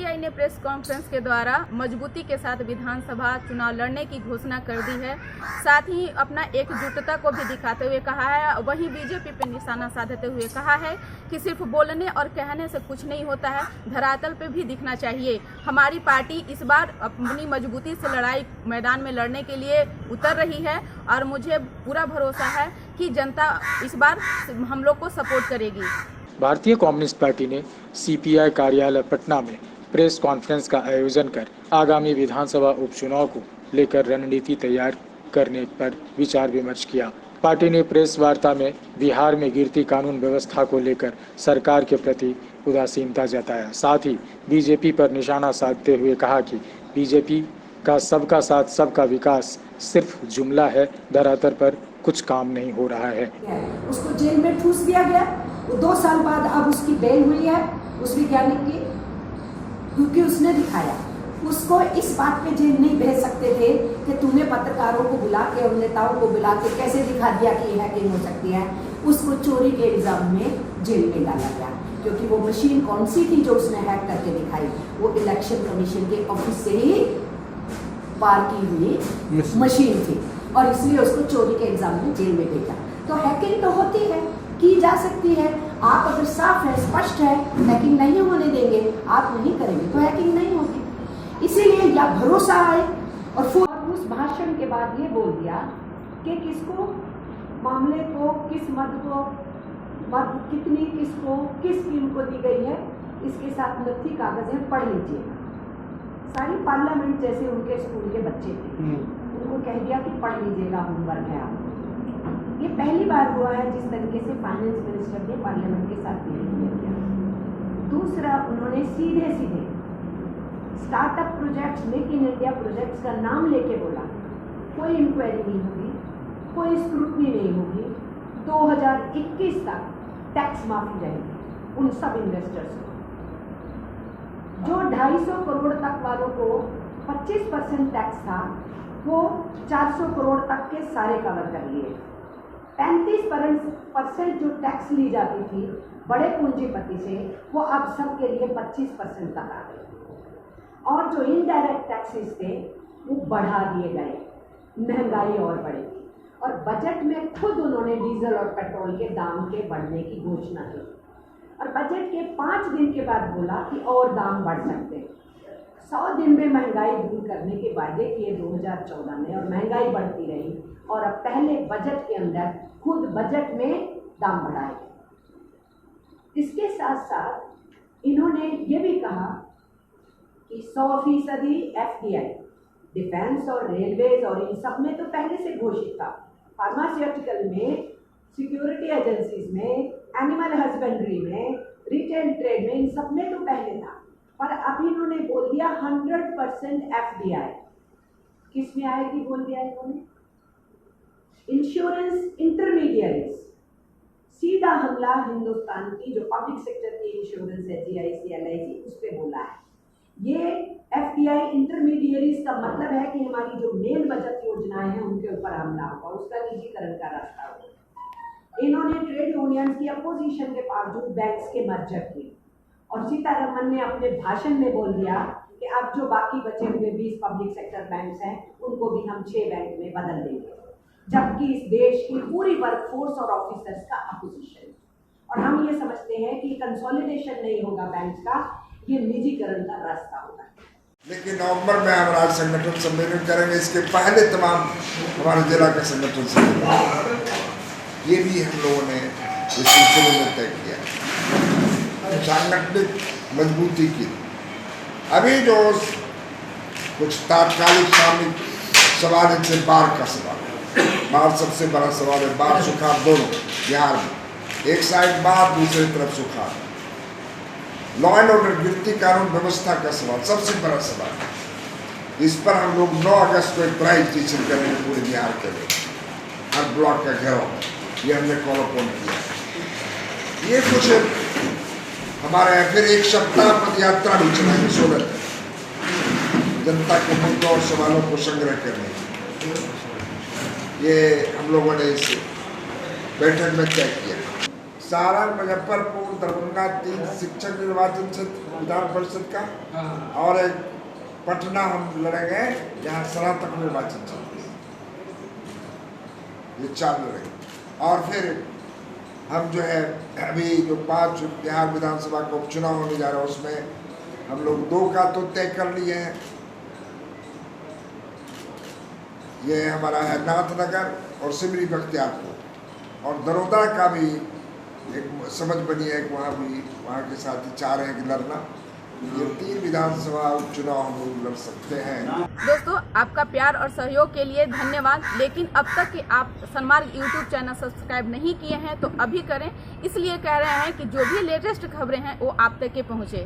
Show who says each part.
Speaker 1: CPI ने press conference के द्वारा मजबूती के साथ विधानसभा चुनाव लड़ने की घोषणा कर दी है। साथ ही अपना एकजुटता को भी दिखाते हुए कहा है। वहीं बीजेपी पर निशाना साधते हुए कहा है कि सिर्फ बोलने और कहने से कुछ नहीं होता है, धरातल पे भी दिखना चाहिए। हमारी पार्टी इस बार अपनी मजबूती से लड़ाई मैदान में लड़ने के लिए उतर रही है और मुझे पूरा भरोसा है कि जनता इस बार हम लोग को सपोर्ट करेगी।
Speaker 2: भारतीय कम्युनिस्ट पार्टी ने सीपीआई कार्यालय पटना में प्रेस कॉन्फ्रेंस का आयोजन कर आगामी विधानसभा उपचुनाव को लेकर रणनीति तैयार करने पर विचार विमर्श किया। पार्टी ने प्रेस वार्ता में बिहार में गिरती कानून व्यवस्था को लेकर सरकार के प्रति उदासीनता जताया। साथ ही बीजेपी पर निशाना साधते हुए कहा कि बीजेपी का सबका साथ सबका विकास सिर्फ जुमला है, धरातल पर कुछ काम नहीं हो रहा है।
Speaker 3: उसको जेल में ठूस दिया गया। वो 2 साल बाद अब उसकी बेल हुई है उस वैज्ञानिक की, क्योंकि उसने दिखाया। उसको इस बात पे जेल नहीं भेज सकते थे कि तुमने पत्रकारों को बुला के और नेताओं को बुला के कैसे दिखा दिया कि हैकिंग हो सकती है। उसको चोरी के इल्जाम में जेल में डाला गया, क्योंकि वो मशीन कौन सी थी जो उसने हैक करके दिखाई, वो इलेक्शन कमीशन के ऑफिस से ही पार की हुई मशीन थी और इसलिए उसको चोरी के इल्जाम में जेल में भेजा। तो हैकिंग तो होती है, की जा सकती है। आप अगर साफ है, स्पष्ट है, हैकिंग नहीं होने देंगे, आप नहीं करेंगे तो हैकिंग नहीं होगी। इसीलिए या भरोसा आए और उस भाषण के बाद ये बोल दिया कि किसको मामले को, किस मद को, मद कितनी किसको, किस टीम को दी गई है, इसके साथ नथी कागजें पढ़ लीजिए। सारी पार्लियामेंट जैसे उनके स्कूल के बच्चे थे, उनको कह दिया कि पढ़ लीजिएगा, होमवर्क है आपको। ये पहली बार हुआ है जिस तरीके से फाइनेंस मिनिस्टर ने पार्लियामेंट के साथ बिहेव किया। दूसरा, उन्होंने सीधे सीधे startup projects, make in India projects का नाम लेके बोला कोई इंक्वायरी नहीं होगी, कोई स्क्रूटनी नहीं होगी, 2021 तक टैक्स माफी रहेगी उन सब इन्वेस्टर्स को। जो 250 करोड़ तक वालों को 25% टैक्स था, वो 400 करोड़ तक के सारे कवर कर लिए। 35% जो टैक्स ली जाती थी बड़े पूंजीपति से, वो अब सबके लिए 25% तक आ गई। और जो इनडायरेक्ट टैक्सेस थे वो बढ़ा दिए गए, महंगाई और बढ़ेगी। और बजट में खुद उन्होंने डीजल और पेट्रोल के दाम के बढ़ने की घोषणा की और बजट के 5 दिन के बाद बोला कि और दाम बढ़ सकते हैं। 100 दिन में महंगाई दूर करने के वायदे किए 2014 में और महंगाई बढ़ती रही और अब पहले बजट के अंदर खुद बजट में दाम बढ़ाए। इसके साथ साथ इन्होंने ये भी कहा कि 100% FDI, डिफेंस और रेलवेज और इन सब में तो पहले से घोषित था। फार्मास्यूटिकल में, सिक्योरिटी एजेंसीज में, एनिमल हस्बेंड्री में, रिटेल ट्रेड में, इन सब में तो पहले था। पर अब इन्होंने बोल दिया 100% FDI। किस में आएगी बोल दिया इन्होंने? इंश्योरेंस इंटरमीडियरीज, सीधा हमला हिंदुस्तान की जो पब्लिक सेक्टर की इंश्योरेंस है, GIC, LIC, उस पर बोला है। ये FDI इंटरमीडियरीज का मतलब है कि हमारी जो मेन बचत योजनाएं हैं उनके ऊपर हमला होगा, उसका निजीकरण का रास्ता होगा। इन्होंने ट्रेड यूनियन की अपोजिशन के बावजूद बैंक्स के मर्जर किए और सीतारमन ने अपने भाषण में बोल दिया कि अब जो बाकी बचे हुए 20 पब्लिक सेक्टर बैंक्स हैं उनको भी हम 6 बैंक में बदल देंगे, जबकि इस देश की पूरी वर्कफोर्स और ऑफिसर्स का अपोजिशन। और हम ये समझते हैं कि कंसोलिडेशन नहीं होगा बैंक्स का, ये निजीकरण का रास्ता होगा।
Speaker 4: लेकिन नवंबर में हम राज्य संगठन सम्मेलन करेंगे, इसके पहले तमाम हमारे जिला का संगठन सम्मेलन, ये भी हम लोगों ने इस सिलसिले में तय किया। सांगठनिक मजबूती की अभी जो कुछ तात्कालिक सामयिक सवाल, इनसे बाढ़ का सवाल, बाढ़ सबसे बड़ा सवाल है। बाढ़ सुखाड़ दोनों बिहार में, एक साइड बाढ़, दूसरी तरफ सुखाड़। लॉ एंड ऑर्डर, गिरती कानून व्यवस्था का सवाल सबसे बड़ा सवाल। इस पर हम लोग 9 अगस्त को एक प्राइज टीचर करेंगे पूरे बिहार के लिए, हर ब्लॉक का घेराव, ये हमने कॉल अपॉन किया। ये कुछ हमारे यहाँ फिर एक सप्ताह पद यात्रा भी चलाएंगे सोलर, जनता के मुद्दों और सवालों को संग्रह करने। ये हम लोगों ने इस बैठक में तय किया। सारण, मुजफ्फरपुर, दरभंगा 3 शिक्षक निर्वाचन क्षेत्र विधान परिषद का, और एक पटना हम लड़ेंगे जहाँ स्नातक निर्वाचन क्षेत्र, ये 4 लड़ेंगे। और फिर हम जो है अभी जो 5 बिहार विधानसभा का उपचुनाव होने जा रहा है उसमें हम लोग 2 का तो तय कर लिए हैं। ये हमारा है नाथनगर और सिमरी बख्तियारपुर, और दरोदा का भी एक समझ बनी है कि वहाँ के साथी चाह रहे हैं कि लड़ना। ये 3 विधानसभा उपचुनाव हम लोग लड़ सकते हैं।
Speaker 1: दोस्तों, आपका प्यार और सहयोग के लिए धन्यवाद। लेकिन अब तक कि आप सन्मार्ग यूट्यूब चैनल सब्सक्राइब नहीं किए हैं तो अभी करें, इसलिए कह रहे हैं कि जो भी लेटेस्ट खबरें हैं वो आप तक के पहुँचे।